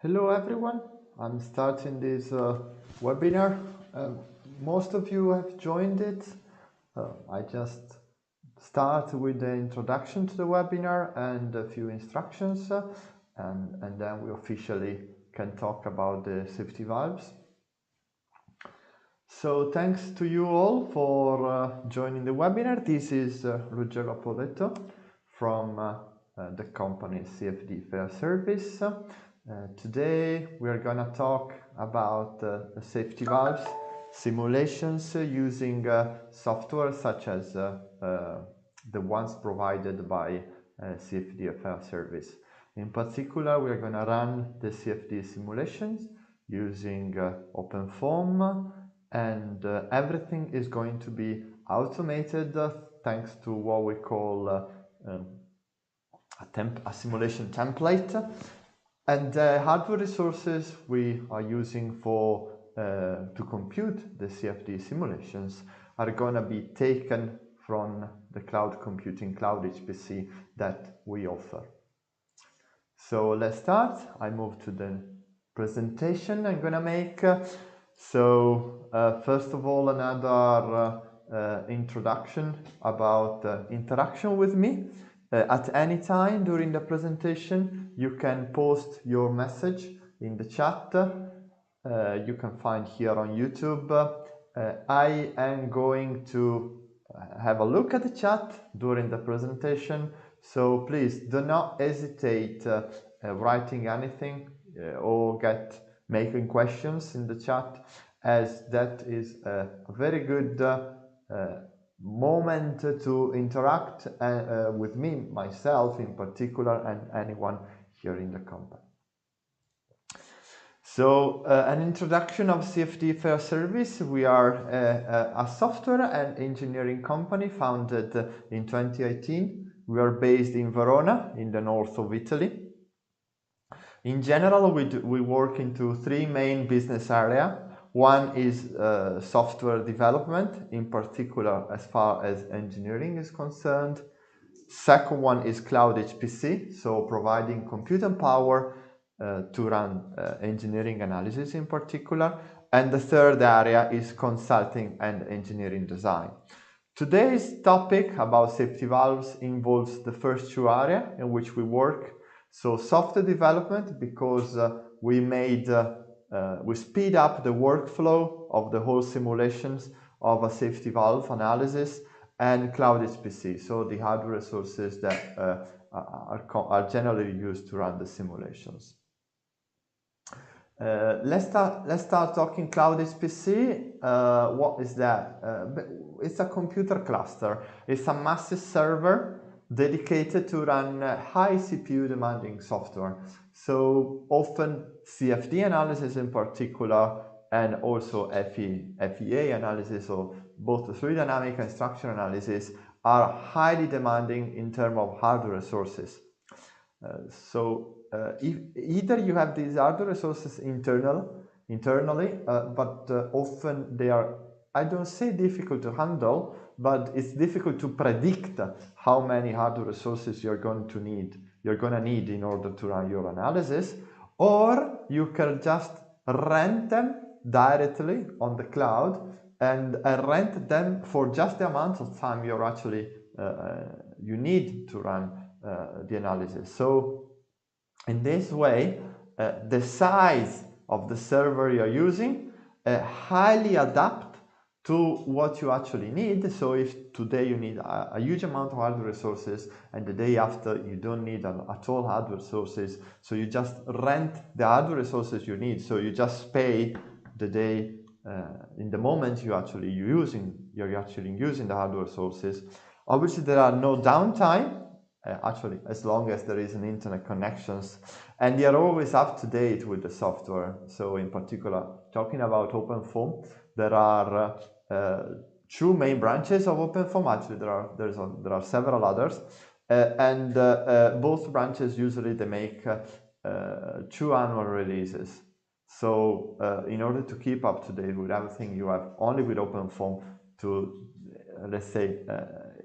Hello everyone, I'm starting this webinar. Most of you have joined it. I just start with the introduction to the webinar and a few instructions and then we officially can talk about the safety valves. So thanks to you all for joining the webinar. This is Ruggero Poletto from the company CFD FEA SERVICE. Today we are going to talk about safety valves simulations using software such as the ones provided by CFD FEA SERVICE. In particular, we are going to run the CFD simulations using OpenFOAM, and everything is going to be automated thanks to what we call a simulation template. And the hardware resources we are using for to compute the CFD simulations are going to be taken from the cloud computing, cloud HPC that we offer. So let's start. I move to the presentation I'm going to make. First of all, another introduction about interaction with me. At any time during the presentation, you can post your message in the chat. You can find here on YouTube. I am going to have a look at the chat during the presentation, so please do not hesitate writing anything or making questions in the chat, as that is a very good moment to interact with me, myself in particular, and anyone here in the company. So an introduction of CFD FEA SERVICE. We are a software and engineering company founded in 2018. We are based in Verona, in the north of Italy. In general, we work into three main business areas. One is software development, in particular as far as engineering is concerned. Second one is cloud HPC, so providing computing power to run engineering analysis in particular. And the third area is consulting and engineering design. Today's topic about safety valves involves the first two areas in which we work. So software development, because we speed up the workflow of the whole simulations of a safety valve analysis, and cloud HPC, so the hardware resources that are generally used to run the simulations. Let's start talking cloud HPC. What is that? It's a computer cluster. It's a massive server dedicated to run high CPU demanding software. So often CFD analysis in particular, and also FEA analysis, or both the fluid dynamic and structural analysis, are highly demanding in terms of hardware resources. Either you have these hardware resources internally, but often they are, I don't say difficult to handle, but it's difficult to predict how many hardware resources you're going to need in order to run your analysis, or you can just rent them directly on the cloud and rent them for just the amount of time you're actually you need to run the analysis. So in this way, the size of the server you're using highly adapt to what you actually need. So if today you need a huge amount of hardware resources and the day after you don't need at all hardware resources, so you just rent the hardware resources you need. So you just pay the day in the moment you're actually using the hardware resources. Obviously there are no downtime, actually, as long as there is an internet connections, and they are always up to date with the software. So in particular, talking about OpenFOAM, there are two main branches of OpenFOAM. Actually, there are several others, and both branches usually they make 2 annual releases. So in order to keep up to date with everything, you have only with OpenFOAM to let's say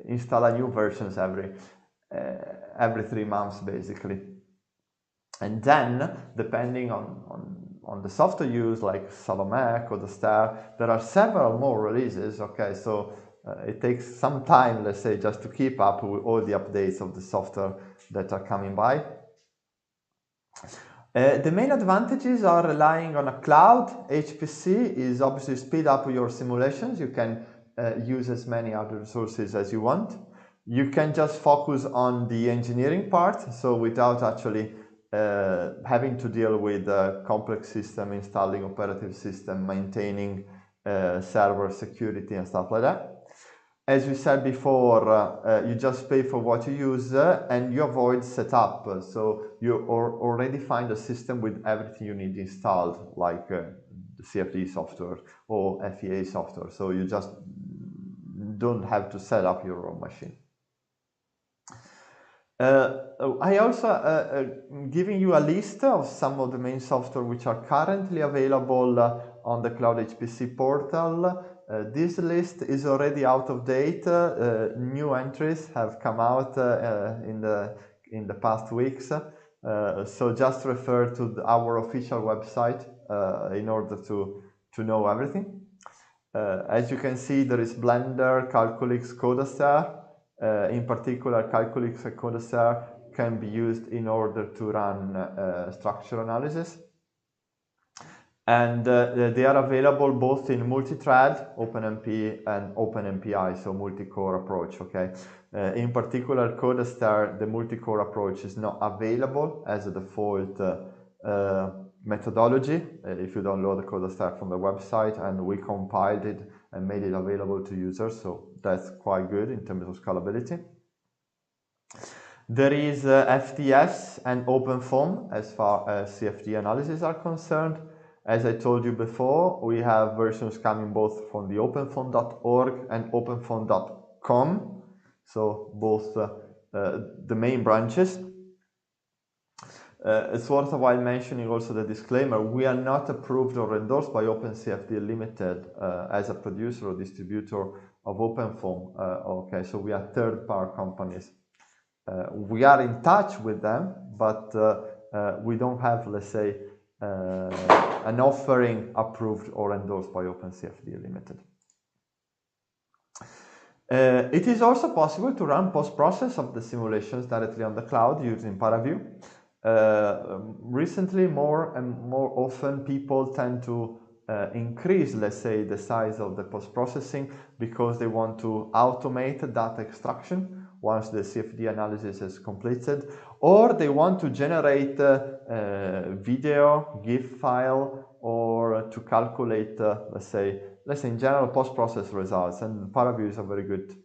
install a new versions every 3 months basically. And then, depending on the software used, like Salome, CodaStar, there are several more releases, okay? So it takes some time, let's say, just to keep up with all the updates of the software that are coming by. The main advantages are relying on a cloud. HPC is obviously speed up your simulations. You can use as many other resources as you want. You can just focus on the engineering part, so without actually having to deal with a complex system, installing operative system, maintaining server security and stuff like that. As we said before, you just pay for what you use and you avoid setup. So you already find a system with everything you need installed, like the CFD software or FEA software. So you just don't have to set up your own machine. I also giving you a list of some of the main software which are currently available on the Cloud HPC portal. This list is already out of date. New entries have come out in the past weeks. So just refer to our official website in order to know everything. As you can see, there is Blender, Calculix, CodaStar. In particular, Calculix and CodaStar can be used in order to run structural analysis. And they are available both in multi-thread, OpenMP, and OpenMPI, so multi-core approach, okay? In particular, CodaStar, the multi-core approach is not available as a default methodology. If you download the CodaStar from the website, and we compiled it and made it available to users, so that's quite good in terms of scalability. There is FTS and OpenFOAM as far as CFD analysis are concerned. As I told you before, we have versions coming both from the openfoam.org and openfoam.com, so both the main branches. It's worthwhile mentioning also the disclaimer: we are not approved or endorsed by OpenCFD Limited as a producer or distributor of OpenFOAM. Okay, so we are third-party companies. We are in touch with them, but we don't have, let's say, an offering approved or endorsed by OpenCFD Limited. It is also possible to run post-process of the simulations directly on the cloud using ParaView. Recently, more and more often, people tend to increase, let's say, the size of the post-processing because they want to automate data extraction once the CFD analysis is completed, or they want to generate video, GIF file, or to calculate, let's say in general, post-process results, and ParaView is a very good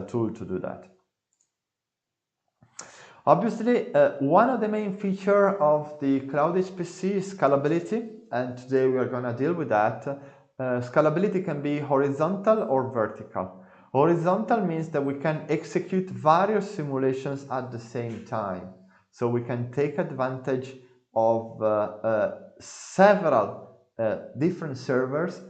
tool to do that. Obviously, one of the main features of the Cloud HPC is scalability, and today we are going to deal with that. Scalability can be horizontal or vertical. Horizontal means that we can execute various simulations at the same time. So we can take advantage of several different servers,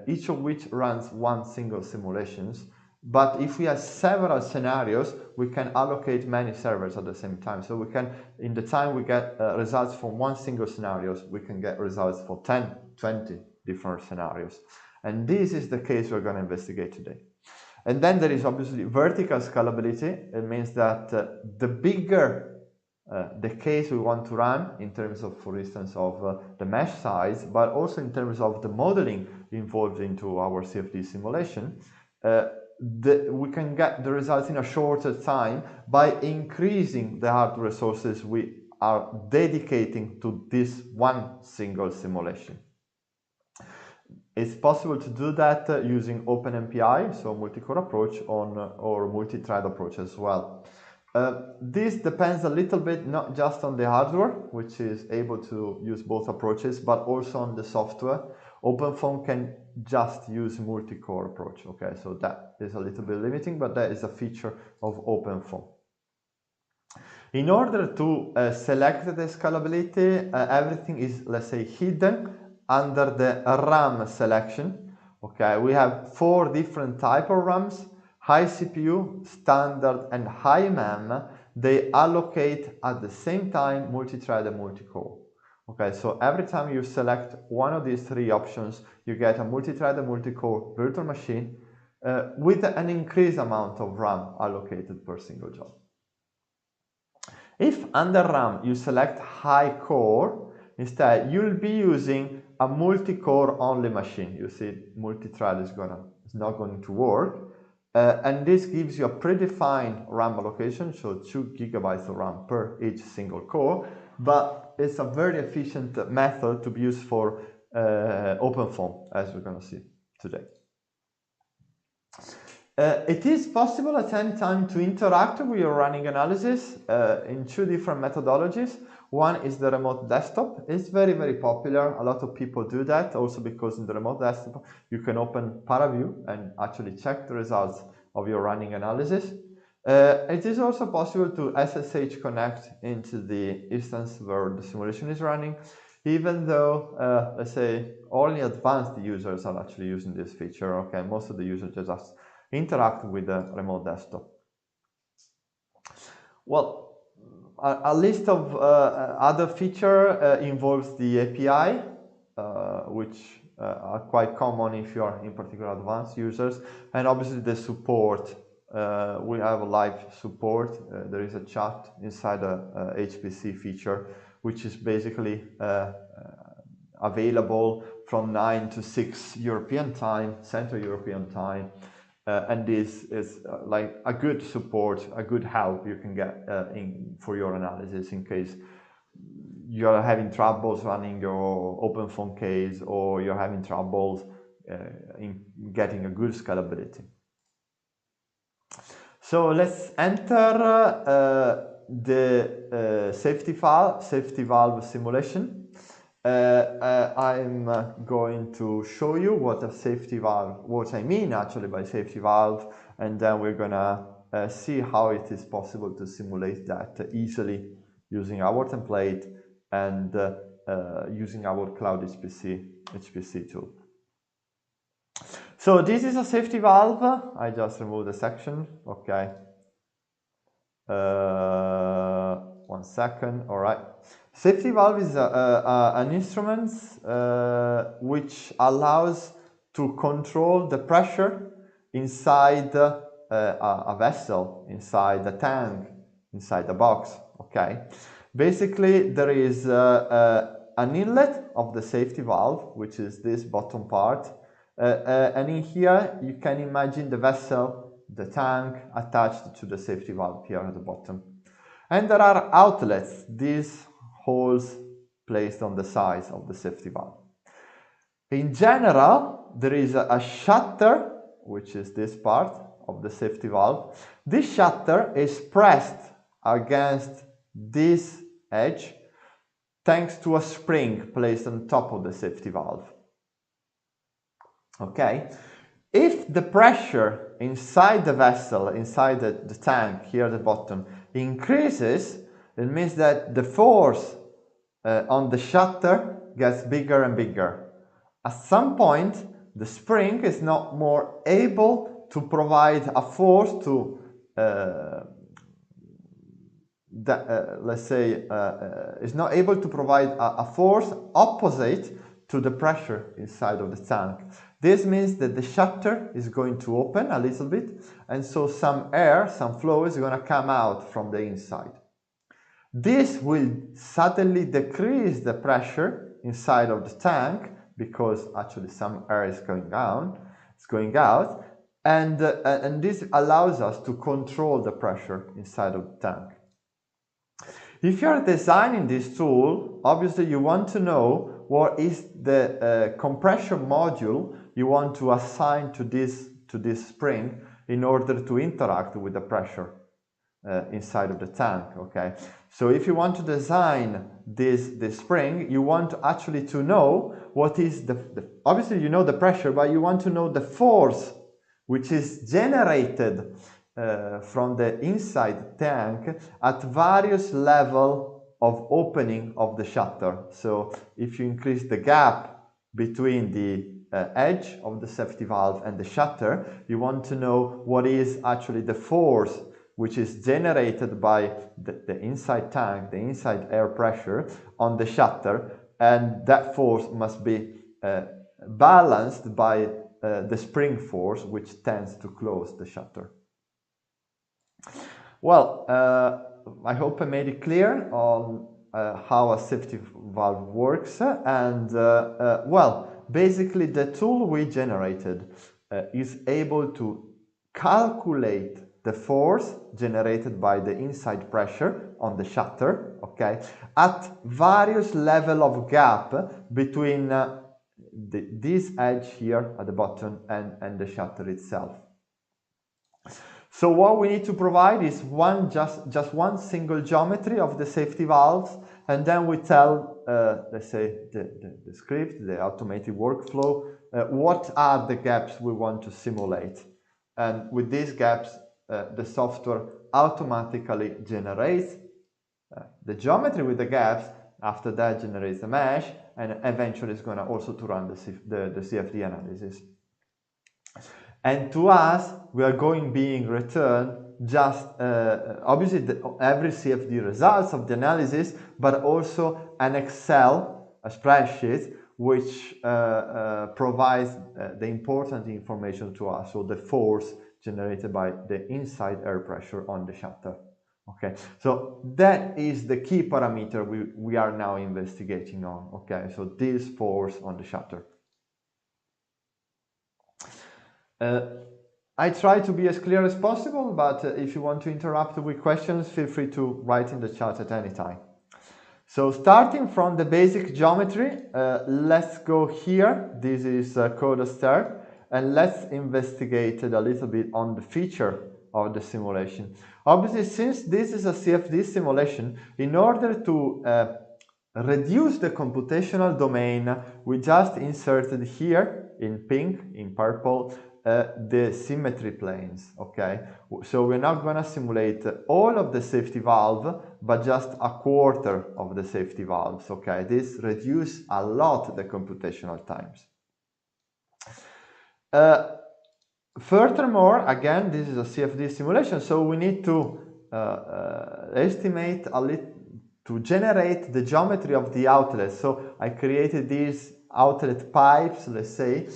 each of which runs one single simulations. But if we have several scenarios, we can allocate many servers at the same time. So we can, in the time we get results from one single scenarios, we can get results for 10, 20 different scenarios. And this is the case we're going to investigate today. And then there is obviously vertical scalability. It means that the bigger the case we want to run in terms of, for instance, of the mesh size, but also in terms of the modeling involved into our CFD simulation, we can get the results in a shorter time by increasing the hardware resources we are dedicating to this one single simulation. It's possible to do that using OpenMPI, so multi-core approach, or multi-thread approach as well. This depends a little bit not just on the hardware, which is able to use both approaches, but also on the software. OpenFOAM can just use multi-core approach, okay, so that is a little bit limiting, but that is a feature of OpenFOAM. In order to select the scalability, everything is, let's say, hidden under the RAM selection. Okay, we have 4 different types of RAMs: high CPU, standard, and high MEM, they allocate at the same time multi-thread and multi-core. Okay, so every time you select one of these three options, you get a multi-thread and multi-core virtual machine with an increased amount of RAM allocated per single job. If under RAM you select high core, instead you'll be using a multi-core only machine. You see, multi-thread is not going to work. And this gives you a predefined RAM allocation, so 2 GB of RAM per each single core, but it's a very efficient method to be used for OpenFOAM, as we're going to see today. It is possible at any time to interact with your running analysis in two different methodologies. One is the remote desktop. It's very, very popular. A lot of people do that also because in the remote desktop you can open ParaView and actually check the results of your running analysis. It is also possible to SSH connect into the instance where the simulation is running, even though, let's say, only advanced users are actually using this feature. Okay, most of the users just interact with the remote desktop. Well, a list of other features involves the API, which are quite common if you are in particular advanced users, and obviously the support. We have a live support. There is a chat inside the HPC feature, which is basically available from 9 to 6 European time, Central European time. And this is like a good support, a good help you can get for your analysis in case you're having troubles running your OpenFOAM case or you're having troubles in getting a good scalability. So let's enter the safety valve simulation. I'm going to show you what a safety valve, what I mean actually by safety valve, and then we're gonna see how it is possible to simulate that easily using our template and using our cloud HPC tool. So this is a safety valve. I just removed the section. Okay. 1 second. All right. Safety valve is an instrument which allows to control the pressure inside a vessel, inside the tank, inside the box. Okay. Basically, there is an inlet of the safety valve, which is this bottom part. And in here, you can imagine the vessel, the tank, attached to the safety valve here at the bottom. And there are outlets, these holes placed on the sides of the safety valve. In general, there is a shutter, which is this part of the safety valve. This shutter is pressed against this edge thanks to a spring placed on top of the safety valve. Okay, if the pressure inside the vessel, inside the tank here at the bottom increases, it means that the force on the shutter gets bigger and bigger. At some point, the spring is not more able to provide a force to, let's say, is not able to provide a force opposite to the pressure inside of the tank. This means that the shutter is going to open a little bit, and so some air, some flow is going to come out from the inside. This will suddenly decrease the pressure inside of the tank because actually some air is going down, it's going out, and this allows us to control the pressure inside of the tank. If you are designing this tool, obviously you want to know what is the compression module you want to assign to this spring in order to interact with the pressure inside of the tank. Okay, so if you want to design this spring, you want actually to know what is obviously you know the pressure, but you want to know the force which is generated from the inside tank at various levels of opening of the shutter. So if you increase the gap between the edge of the safety valve and the shutter. You want to know what is actually the force which is generated by the inside tank, the inside air pressure on the shutter, and that force must be balanced by the spring force which tends to close the shutter. Well, I hope I made it clear on how a safety valve works, and well, basically the tool we generated is able to calculate the force generated by the inside pressure on the shutter, okay, at various level of gap between this edge here at the bottom and the shutter itself. So what we need to provide is just one single geometry of the safety valves, and then we tell, let's say, the script, the automated workflow, what are the gaps we want to simulate. And with these gaps, the software automatically generates the geometry with the gaps. After that, generates the mesh, and eventually it's going to also to run the CFD analysis. And to us, we are being returned just obviously every CFD results of the analysis, but also an Excel, a spreadsheet, which provides the important information to us, so the force generated by the inside air pressure on the shutter. Okay, so that is the key parameter we are now investigating on. Okay, so this force on the shutter. I try to be as clear as possible, but if you want to interrupt with questions, feel free to write in the chat at any time. So starting from the basic geometry, let's go here. This is code start, and let's investigate it a little bit on the feature of the simulation. Obviously, since this is a CFD simulation, in order to reduce the computational domain, we just inserted here in pink, in purple, the symmetry planes. Okay, so we're not going to simulate all of the safety valve, but just a quarter of the safety valves. Okay, this reduces a lot the computational times. Furthermore, again, this is a CFD simulation, so we need to estimate a little, to generate the geometry of the outlet. So I created these outlet pipes, let's say.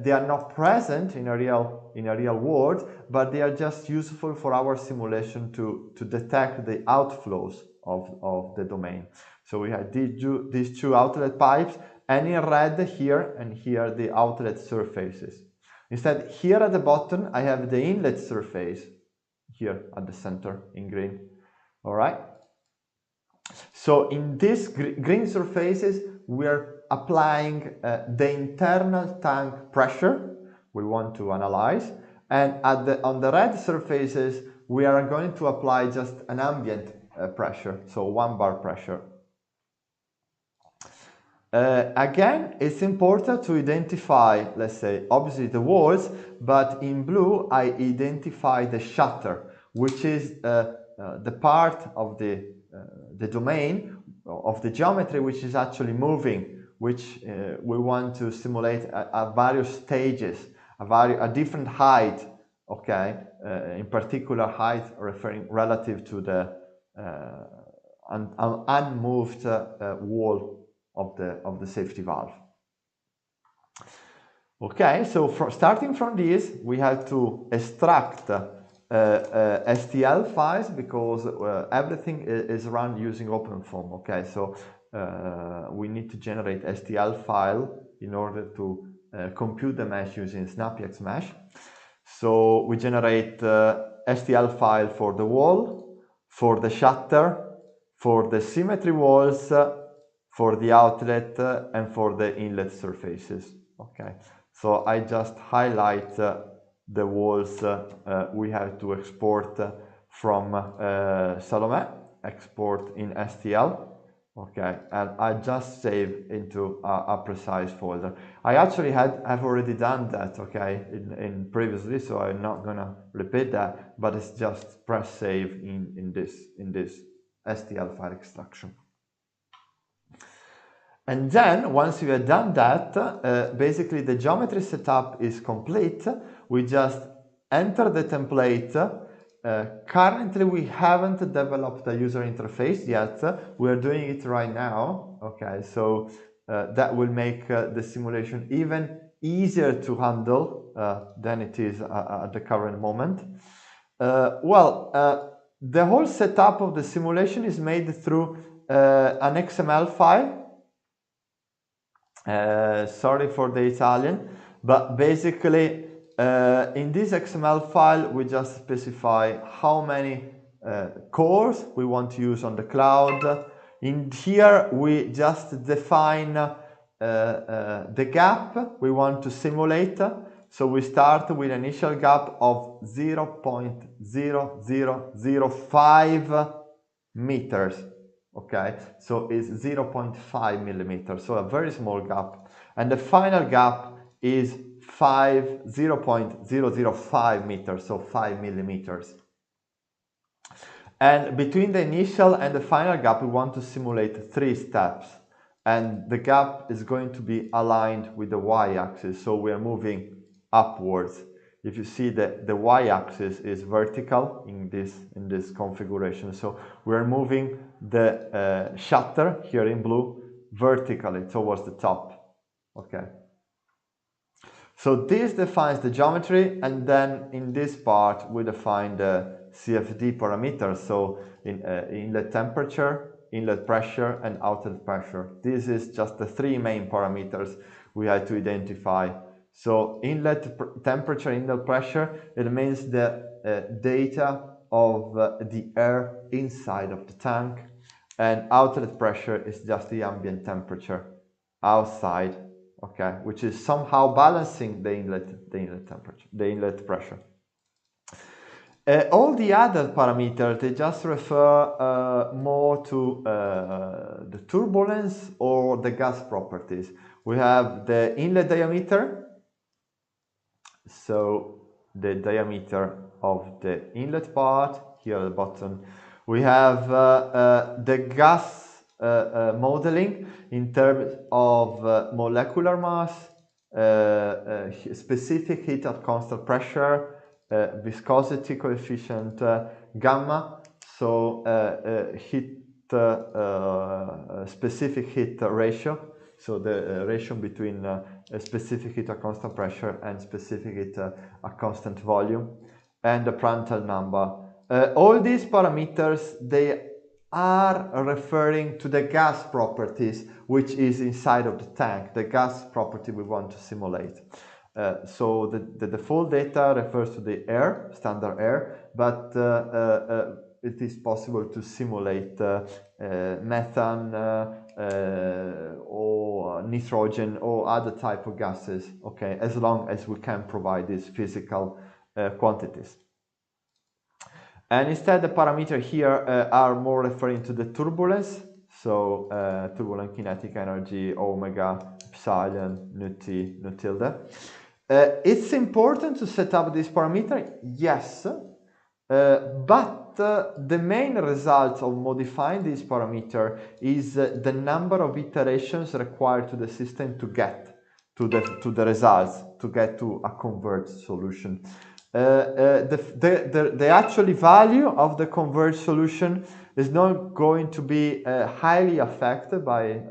They are not present in a real world, but they are just useful for our simulation to detect the outflows of the domain. So we have these two outlet pipes, and in red here and here the outlet surfaces. Instead, here at the bottom I have the inlet surface here at the center in green. All right. So in these green surfaces we are applying the internal tank pressure we want to analyze, and on the red surfaces we are going to apply just an ambient pressure, so 1 bar pressure. Again, it's important to identify, let's say, obviously the walls, but in blue I identify the shutter, which is the part of the domain of the geometry which is actually moving, which we want to simulate at various stages, a different height, okay, in particular height referring relative to the unmoved wall of the safety valve. Okay, so starting from this, we have to extract STL files, because everything is run using OpenFOAM. Okay, so we need to generate STL file in order to compute the mesh using SnappyX mesh. So we generate STL file for the wall, for the shutter, for the symmetry walls, for the outlet, and for the inlet surfaces. Okay, so I just highlight the walls we have to export from Salome, export in STL. Okay, and I just save into a precise folder. I actually have already done that, okay, in previously, so I'm not gonna repeat that, but it's just press save in this STL file extraction. And then once we have done that, basically the geometry setup is complete. We just enter the template. Currently we haven't developed a user interface yet. We are doing it right now. Okay, so that will make the simulation even easier to handle than it is at the current moment. The whole setup of the simulation is made through an XML file. Sorry for the Italian, but basically in this XML file we just specify how many cores we want to use on the cloud. In here we just define the gap we want to simulate. So we start with an initial gap of 0.0005 meters. Okay, so it's 0.5 millimeters, so a very small gap. And the final gap is 0.005 meters, so 5 millimeters. And between the initial and the final gap, we want to simulate 3 steps. And the gap is going to be aligned with the y-axis, so we are moving upwards. If you see that the y-axis is vertical in this configuration, so we are moving the shutter here in blue vertically towards the top. Okay. So this defines the geometry, and then in this part we define the CFD parameters. So in inlet temperature, inlet pressure, and outlet pressure. This is just the 3 main parameters we had to identify. So inlet temperature, inlet pressure, it means the data of the air inside of the tank, and outlet pressure is just the ambient temperature outside, okay, which is somehow balancing the inlet temperature, the inlet pressure. All the other parameters, they just refer more to the turbulence or the gas properties. We have the inlet diameter. So the diameter of the inlet part here at the bottom. We have the gas modeling in terms of molecular mass, specific heat at constant pressure, viscosity coefficient, gamma, so specific heat ratio. So the ratio between a specific heat at constant pressure and specific heat at constant volume, and the Prandtl number. All these parameters, they are referring to the gas properties which is inside of the tank, the gas property we want to simulate. So the default data refers to the air, standard air, but it is possible to simulate methane or nitrogen or other type of gases, okay, as long as we can provide these physical quantities. And instead the parameters here are more referring to the turbulence, so turbulent kinetic energy, omega, epsilon, nu t, nu tilde. It's important to set up this parameter, yes, but the main result of modifying this parameter is the number of iterations required to the system to get to the results, to get to a converged solution. The actual value of the converged solution is not going to be highly affected by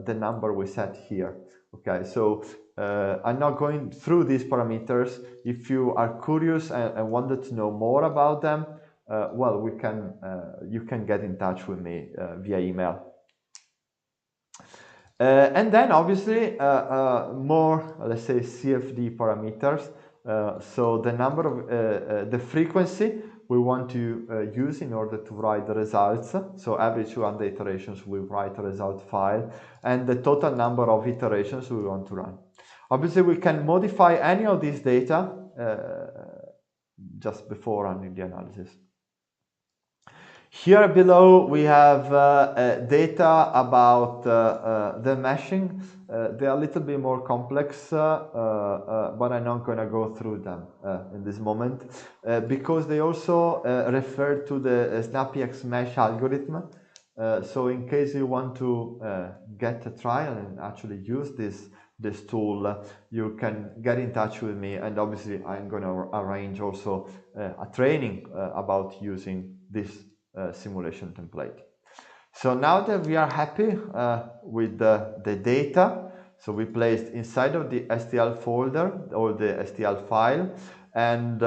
the number we set here. Okay, so I'm not going through these parameters. If you are curious and wanted to know more about them, well, you can get in touch with me via email. And then obviously more, let's say, CFD parameters. So the number of the frequency we want to use in order to write the results. So every 200 iterations we write a result file, and the total number of iterations we want to run. Obviously we can modify any of these data just before running the analysis. Here below we have data about the meshing. They are a little bit more complex, but I'm not going to go through them in this moment because they also refer to the SnappyX mesh algorithm. So in case you want to get a trial and actually use this tool, you can get in touch with me, and obviously I'm going to arrange also a training about using this simulation template. So now that we are happy with the data, so we placed inside of the STL folder or the STL file, and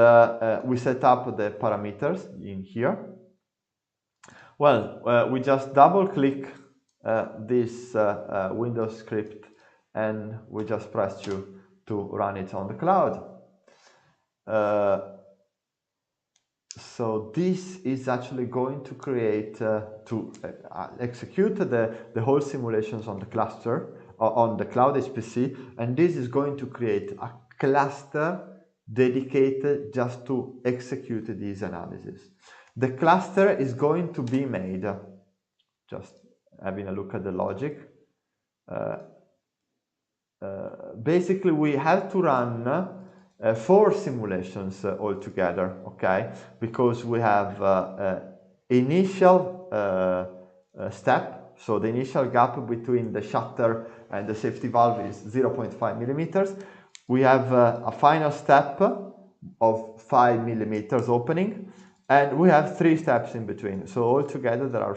we set up the parameters in here. Well, we just double click this Windows script, and we just press to run it on the cloud. So this is actually going to create, execute the whole simulations on the cluster, on the cloud HPC, and this is going to create a cluster dedicated just to execute these analyses. The cluster is going to be made, just having a look at the logic. Basically, we have to run 4 simulations altogether, okay? Because we have initial step, so the initial gap between the shutter and the safety valve is 0.5 millimeters. We have a final step of 5 millimeters opening, and we have 3 steps in between. So altogether there are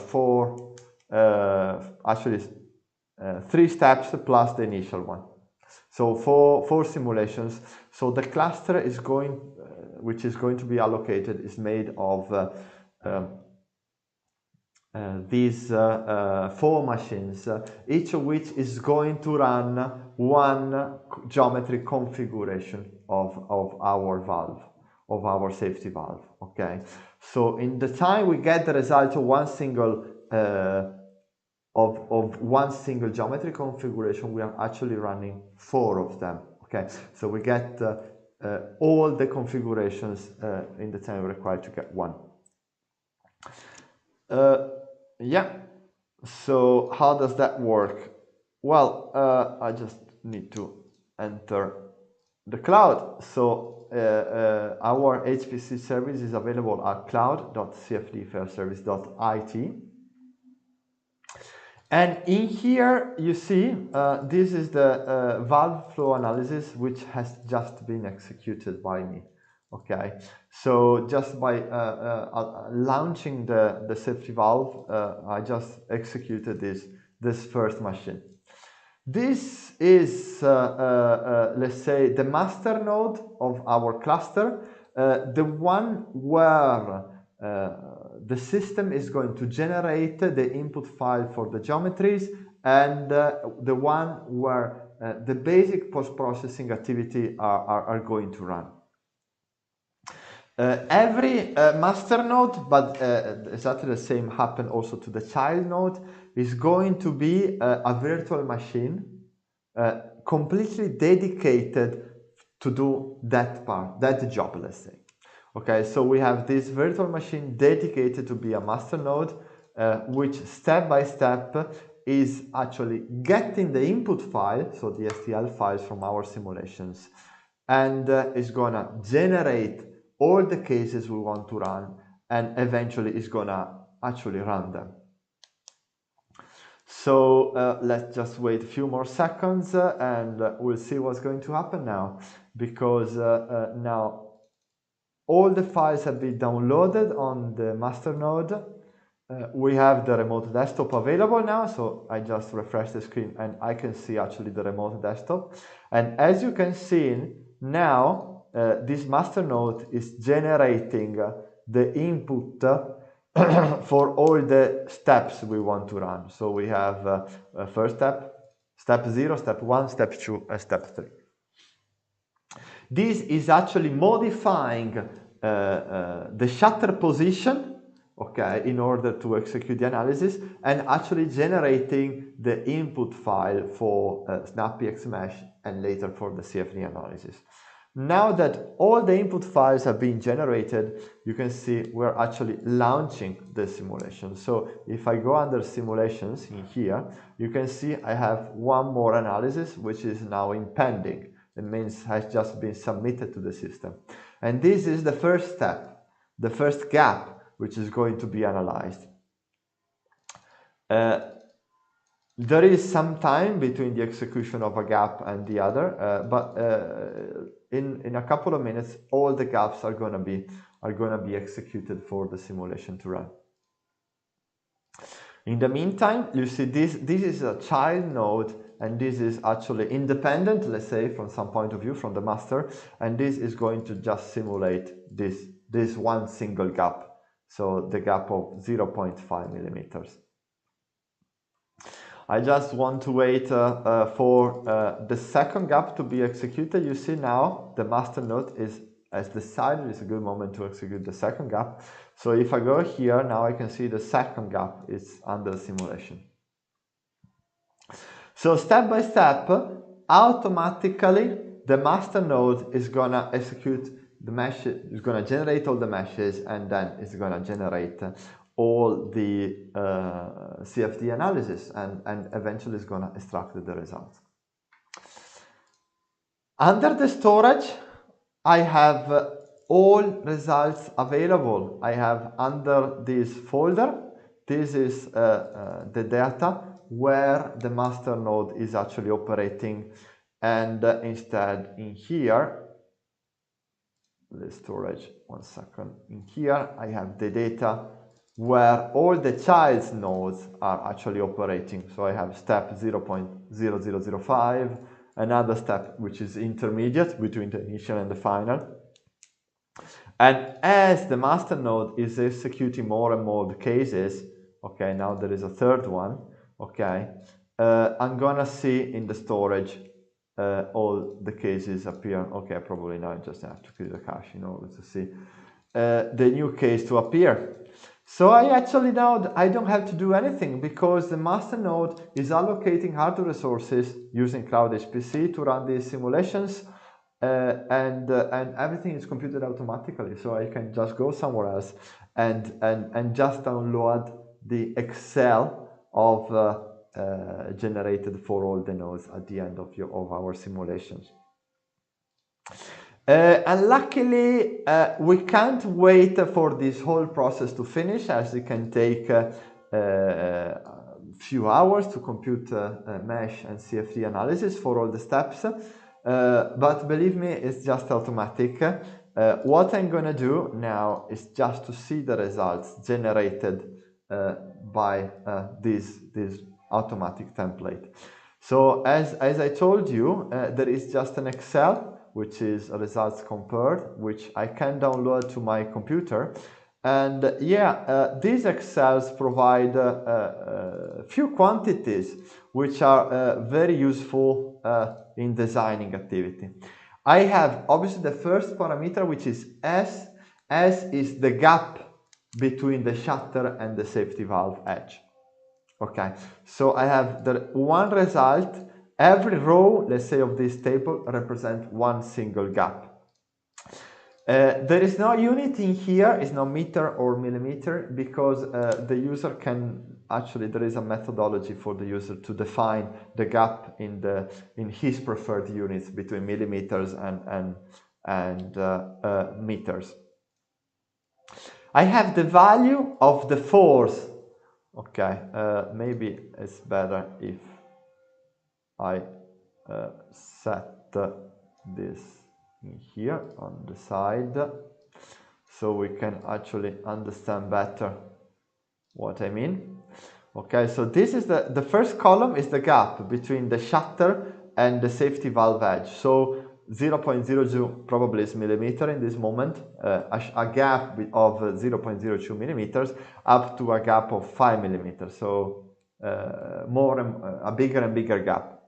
3 steps plus the initial one. So four simulations. So the cluster is going, which is going to be allocated, is made of these 4 machines, each of which is going to run one geometry configuration of our valve, of our safety valve. Okay, so in the time we get the result of one single one single geometry configuration, we are actually running 4 of them. Okay, so we get all the configurations in the time required to get one. Yeah, so how does that work? Well, I just need to enter the cloud. So our HPC service is available at cloud.cfdfairservice.it. And in here, you see, this is the valve flow analysis, which has just been executed by me. Okay, so just by launching the safety valve, I just executed this first machine. This is, let's say, the master node of our cluster, the one where the system is going to generate the input file for the geometries, and the one where the basic post-processing activity are going to run. Every master node, but exactly the same happen also to the child node, is going to be a virtual machine completely dedicated to do that part, that job, let's say. Okay, so we have this virtual machine dedicated to be a master node, which step by step is actually getting the input file, so the STL files from our simulations, and is gonna generate all the cases we want to run, and eventually is gonna actually run them. So let's just wait a few more seconds and we'll see what's going to happen now, because now all the files have been downloaded on the master node. We have the remote desktop available now, so I just refresh the screen and I can see actually the remote desktop. And as you can see now, this master node is generating the input for all the steps we want to run. So we have first step, step 0, step 1, step 2, and step 3. This is actually modifying the shutter position, okay, in order to execute the analysis, and actually generating the input file for SnappyXMesh and later for the CFD analysis. Now that all the input files have been generated, you can see we're actually launching the simulation. So if I go under simulations in here, you can see I have one more analysis, which is now in pending. It means has just been submitted to the system. And this is the first step, the first gap, which is going to be analyzed. There is some time between the execution of a gap and the other, but in a couple of minutes, all the gaps are gonna be executed for the simulation to run. In the meantime, you see this is a child node, and this is actually independent, let's say, from some point of view, from the master, and this is going to just simulate this one single gap, so the gap of 0.5 millimeters. I just want to wait for the second gap to be executed. You see now the master node has decided it's a good moment to execute the second gap. So if I go here, now I can see the second gap is under simulation. So step by step, automatically the master node is gonna execute the mesh, is gonna generate all the meshes, and then it's gonna generate all the CFD analysis, and eventually it's gonna extract the results. Under the storage, I have all results available. I have under this folder, this is the data where the master node is actually operating, and instead in here, the storage, one second, in here I have the data where all the child nodes are actually operating. So I have step 0.0005, another step which is intermediate between the initial and the final. And as the master node is executing more and more the cases, okay, now there is a third one, okay, I'm gonna see in the storage all the cases appear. Okay, probably now I just have to clear the cache in order to see the new case to appear. So I actually now, I don't have to do anything because the master node is allocating hardware resources using Cloud HPC to run these simulations, and everything is computed automatically. So I can just go somewhere else and just download the Excel of generated for all the nodes at the end of our simulations. And luckily, we can't wait for this whole process to finish, as it can take a few hours to compute mesh and CFD analysis for all the steps. But believe me, it's just automatic. What I'm gonna do now is just to see the results generated by this automatic template. So as I told you, there is just an Excel, which is results compared, which I can download to my computer. And these Excels provide a few quantities which are very useful in designing activity. I have obviously the first parameter, which is S. S is the gap between the shutter and the safety valve edge. Okay, so I have the one result. Every row, let's say, of this table represents one single gap. There is no unit in here, it's no meter or millimeter, because the user can actually, there is a methodology for the user to define the gap in his preferred units between millimeters and meters. I have the value of the force. Okay, maybe it's better if I set this in here on the side, so we can actually understand better what I mean. Okay, so this is the first column is the gap between the shutter and the safety valve edge. So 0.02 probably is millimeter in this moment, a gap of 0.02 millimeters up to a gap of 5 millimeters. So a bigger and bigger gap.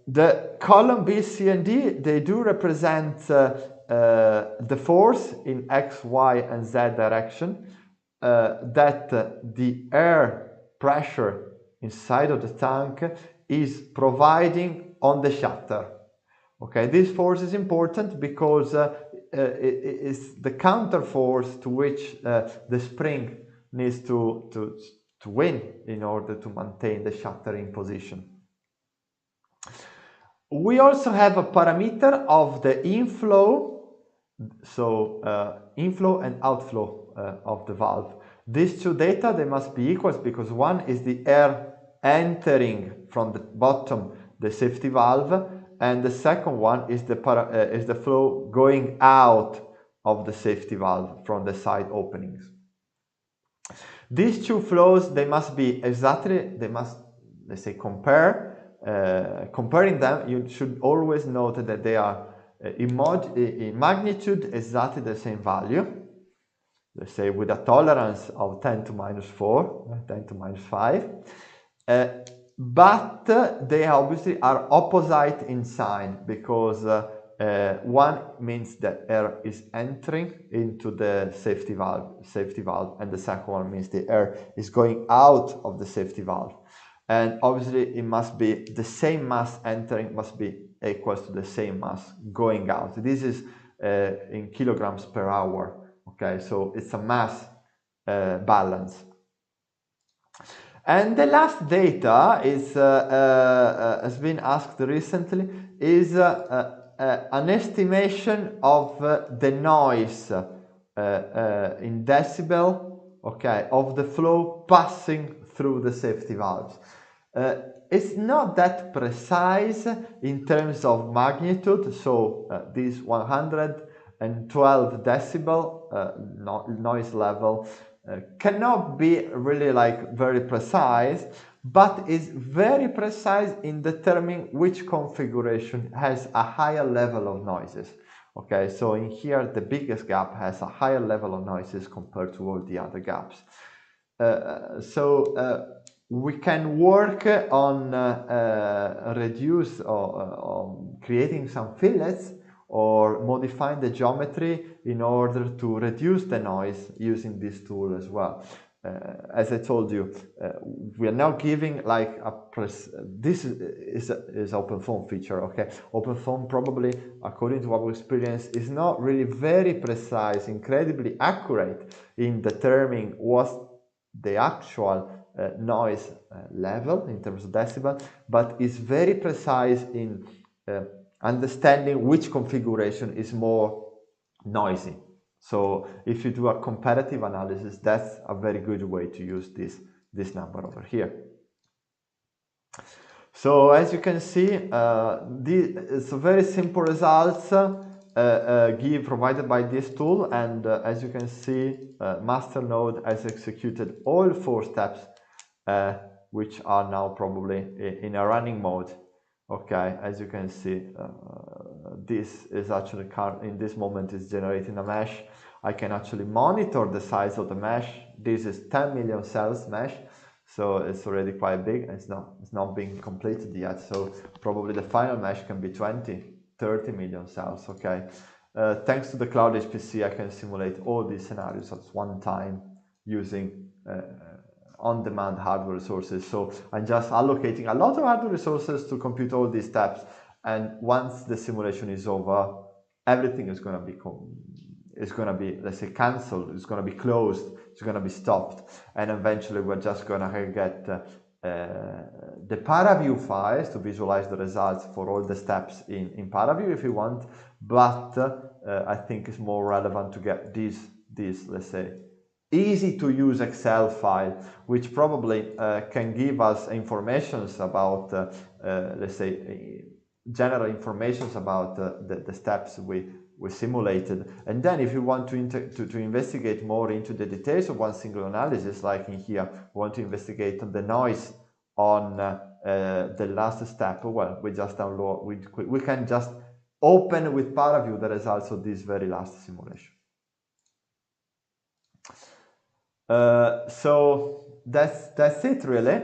The column B, C, and D, they do represent the force in X, Y, and Z direction that the air pressure inside of the tank is providing on the shutter. Okay, this force is important because it is the counter force to which the spring needs to win in order to maintain the shutter in position. We also have a parameter of the inflow, so inflow and outflow of the valve. These two data, they must be equal because one is the air entering from the bottom, the safety valve, and the second one is the flow going out of the safety valve from the side openings. These two flows, they must be exactly, they must, let's say, comparing them, you should always note that they are in magnitude exactly the same value, let's say with a tolerance of 10 to minus 4, 10 to minus 5, but they obviously are opposite in sign because one means that air is entering into the safety valve, and the second one means the air is going out of the safety valve. And obviously it must be the same mass entering must be equal to the same mass going out. This is in kilograms per hour. Okay, so it's a mass balance. And the last data is has been asked recently is an estimation of the noise in decibel, okay, of the flow passing through the safety valves. It's not that precise in terms of magnitude, so this 112 decibel noise level cannot be really like very precise, but is very precise in determining which configuration has a higher level of noises. Okay, so in here the biggest gap has a higher level of noises compared to all the other gaps. We can work on reduce or creating some fillets or modifying the geometry in order to reduce the noise using this tool as well. As I told you, we are now giving like this is OpenFOAM feature, okay? OpenFOAM probably, according to our experience, is not really very precise, incredibly accurate in determining what's the actual noise level in terms of decibel, but is very precise in understanding which configuration is more noisy. So if you do a comparative analysis, that's a very good way to use this number over here. So as you can see, it's a very simple results provided by this tool, and as you can see, master node has executed all 4 steps, which are now probably in a running mode. Okay, as you can see, this is actually in this moment is generating a mesh. I can actually monitor the size of the mesh. This is 10 million cells mesh, so it's already quite big. It's not being completed yet, so probably the final mesh can be 20-30 million cells. Okay, thanks to the cloud HPC, I can simulate all these scenarios at one time using on-demand hardware resources. So I'm just allocating a lot of hardware resources to compute all these steps, and once the simulation is over, everything is going to be let's say cancelled, it's going to be closed, it's going to be stopped, and eventually we're just going to get the ParaView files to visualize the results for all the steps in ParaView if you want, but I think it's more relevant to get these let's say easy to use Excel file, which probably can give us informations about let's say general informations about the steps we simulated. And then if you want to investigate more into the details of one single analysis, like in here, we want to investigate the noise on the last step, well, we just download, we can just open with ParaView the results of this very last simulation. So that's it really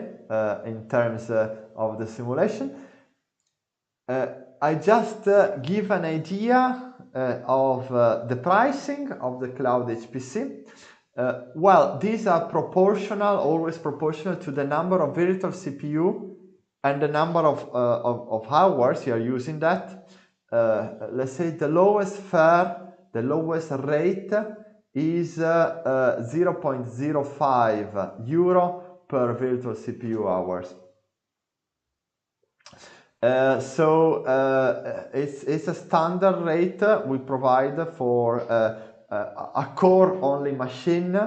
in terms of the simulation. I just give an idea of the pricing of the cloud HPC. Well, these are proportional, always proportional to the number of virtual CPU and the number of hours you are using that. Let's say the lowest fare, the lowest rate is 0.05 euro per virtual CPU hours. It's a standard rate we provide for a core only machine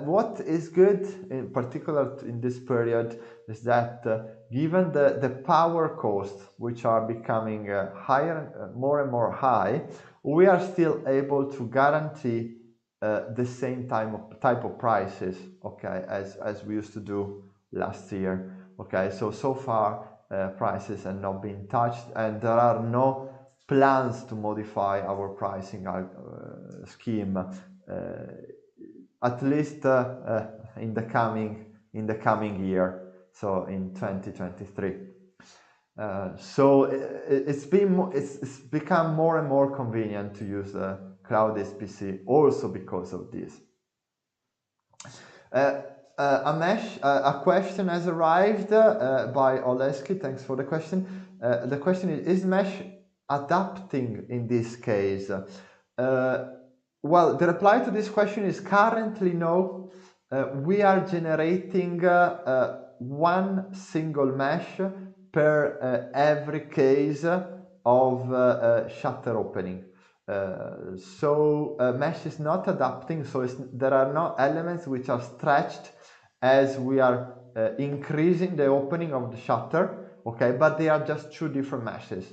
What is good in particular in this period is that given the power costs, which are becoming higher, more and more high, we are still able to guarantee the same type of prices, okay, as we used to do last year. Okay, so far prices have not been touched, and there are no plans to modify our pricing scheme, at least in the coming year, so in 2023. So it's become more and more convenient to use Cloud HPC also because of this. A question has arrived by Oleski. Thanks for the question. The question is mesh adapting in this case? Well, the reply to this question is currently no. We are generating one single mesh per every case of shutter opening. So mesh is not adapting, so there are no elements which are stretched as we are increasing the opening of the shutter, okay, but they are just two different meshes.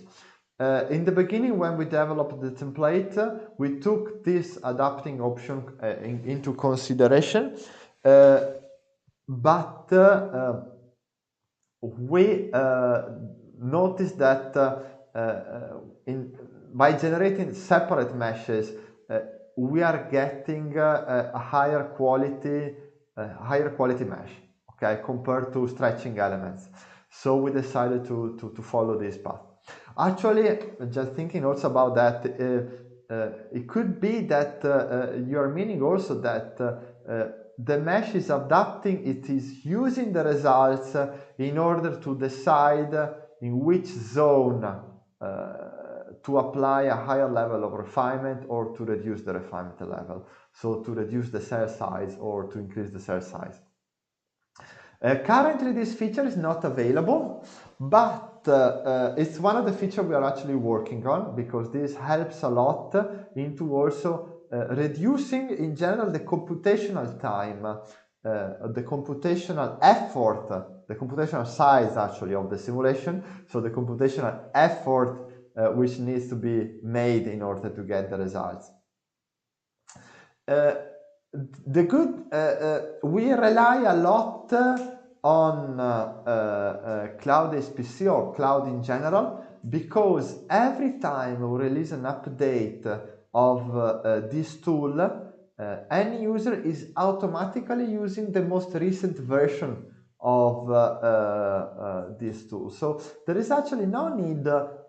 In the beginning, when we developed the template, we took this adapting option into consideration, but we noticed that by generating separate meshes, we are getting a higher quality mesh, okay, compared to stretching elements. So we decided to follow this path. Actually, just thinking also about that, it could be that you are meaning also that the mesh is adapting, it is using the results in order to decide in which zone to apply a higher level of refinement or to reduce the refinement level. So to reduce the cell size or to increase the cell size. Currently this feature is not available, but it's one of the features we are actually working on, because this helps a lot into also reducing in general the computational time, the computational effort, the computational size actually of the simulation, so the computational effort which needs to be made in order to get the results. We rely a lot on Cloud HPC or cloud in general, because every time we release an update of this tool, any user is automatically using the most recent version of this tool. So there is actually no need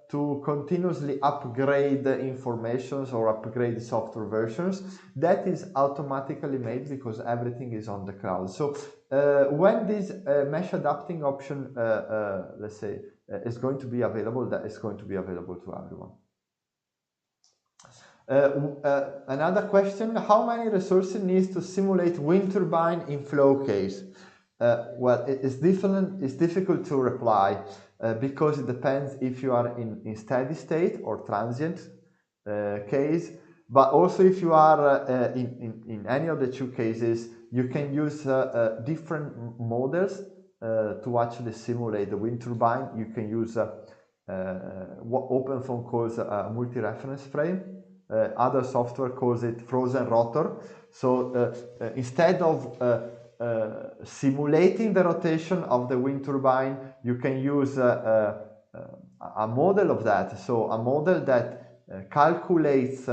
to continuously upgrade informations or upgrade software versions. That is automatically made because everything is on the cloud. So when this mesh adapting option, let's say, is going to be available, that is going to be available to everyone. Another question: how many resources needs to simulate wind turbine in flow case? Well, it's difficult to reply because it depends if you are in steady state or transient case, but also if you are in any of the two cases, you can use different models to actually simulate the wind turbine. You can use what OpenFOAM calls a multi-reference frame. Other software calls it frozen rotor. So instead of simulating the rotation of the wind turbine, you can use a model of that. So a model that calculates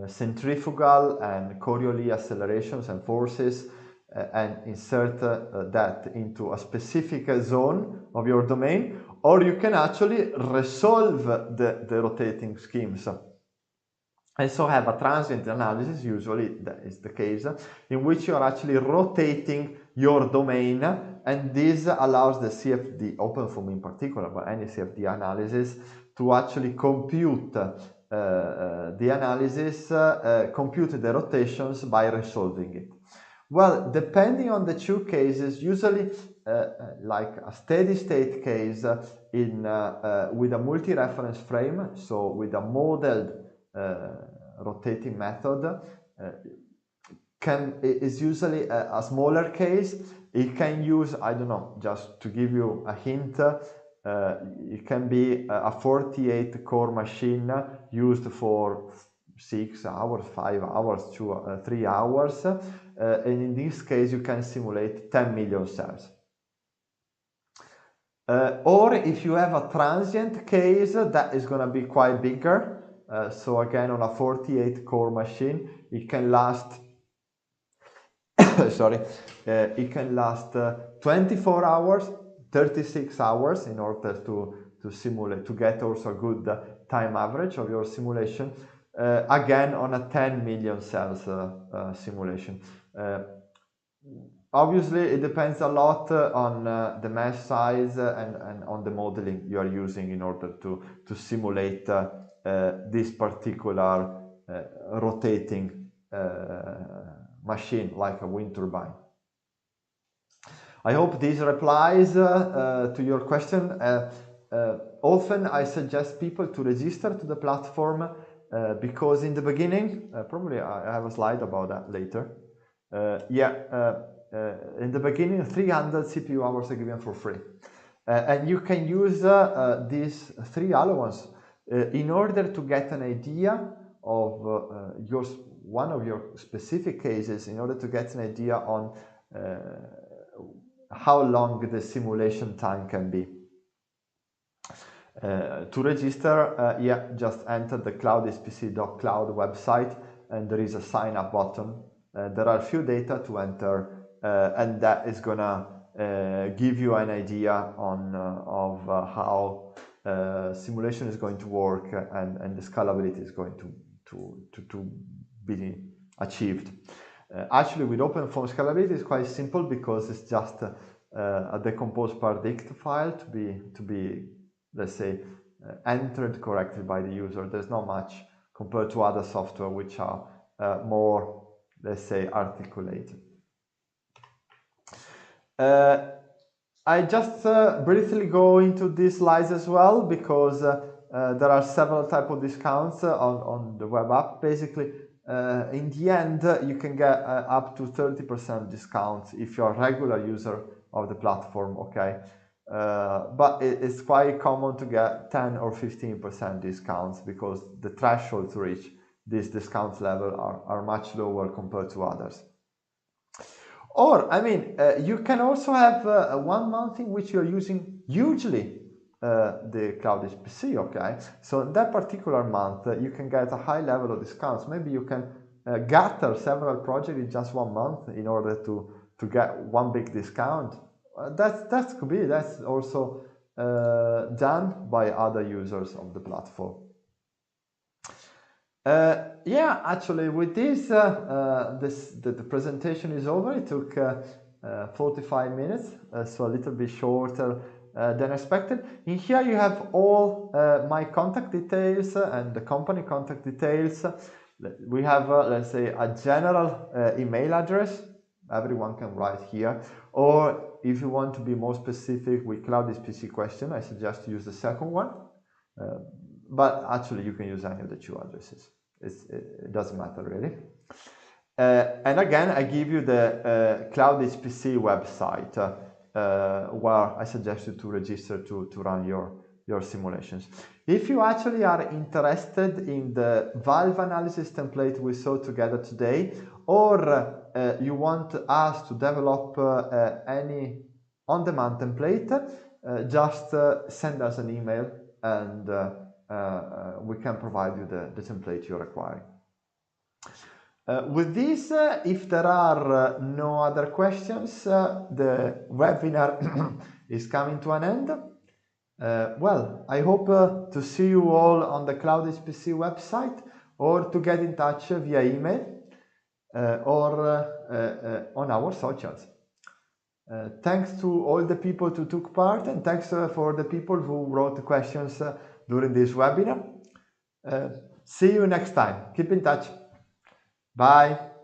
centrifugal and Coriolis accelerations and forces and insert that into a specific zone of your domain, or you can actually resolve the rotating schemes. And so have a transient analysis, usually that is the case, in which you are actually rotating your domain, and this allows the CFD, OpenFOAM in particular, but any CFD analysis, to actually compute the analysis, compute the rotations by resolving it. Well, depending on the two cases, usually like a steady state case with a multi-reference frame, so with a modeled rotating method is usually a smaller case. It can use, I don't know, just to give you a hint, it can be a 48 core machine used for 6 hours, 5 hours, 3 hours, and in this case you can simulate 10 million cells. Or if you have a transient case, that is going to be quite bigger. So again, on a 48 core machine, it can last sorry, it can last 24 hours, 36 hours in order to simulate, to get also a good time average of your simulation. Again, on a 10 million cells simulation. Obviously, it depends a lot on the mesh size and on the modeling you are using in order to simulate this particular rotating machine, like a wind turbine. I hope this replies to your question. Often I suggest people to register to the platform because in the beginning, probably I have a slide about that later. In the beginning, 300 CPU hours are given for free. And you can use these 3 allowance in order to get an idea of one of your specific cases, in order to get an idea on how long the simulation time can be. To register, just enter the cloudhpc.cloud website and there is a sign up button. There are a few data to enter and that is gonna give you an idea on of how simulation is going to work and the scalability is going to be achieved. Actually, with OpenFOAM, scalability is quite simple because it's just a decomposed predict file to be let's say entered correctly by the user. There's not much compared to other software which are more, let's say, articulated. I just briefly go into these slides as well because there are several types of discounts on the web app. Basically, in the end, you can get up to 30% discounts if you're a regular user of the platform, okay? But it's quite common to get 10 or 15% discounts because the threshold to reach this discount level are much lower compared to others. Or, I mean, you can also have 1 month in which you're using hugely the Cloud HPC, okay? So in that particular month, you can get a high level of discounts. Maybe you can gather several projects in just 1 month in order to get one big discount. That could be, that's also done by other users of the platform. Yeah, actually with this, the presentation is over. It took 45 minutes, so a little bit shorter than expected. In here you have all my contact details and the company contact details. We have, let's say, a general email address. Everyone can write here. Or if you want to be more specific with Cloud HPC question, I suggest to use the second one. But actually you can use any of the 2 addresses. It doesn't matter really. And again, I give you the Cloud HPC website where I suggest you to register to run your simulations. If you actually are interested in the valve analysis template we saw together today, or you want us to develop any on-demand template, just send us an email and we can provide you the template you're requiring. With this, if there are no other questions, the webinar is coming to an end. Well, I hope to see you all on the Cloud HPC website or to get in touch via email or on our socials. Thanks to all the people who took part and thanks for the people who wrote the questions during this webinar. See you next time. Keep in touch. Bye.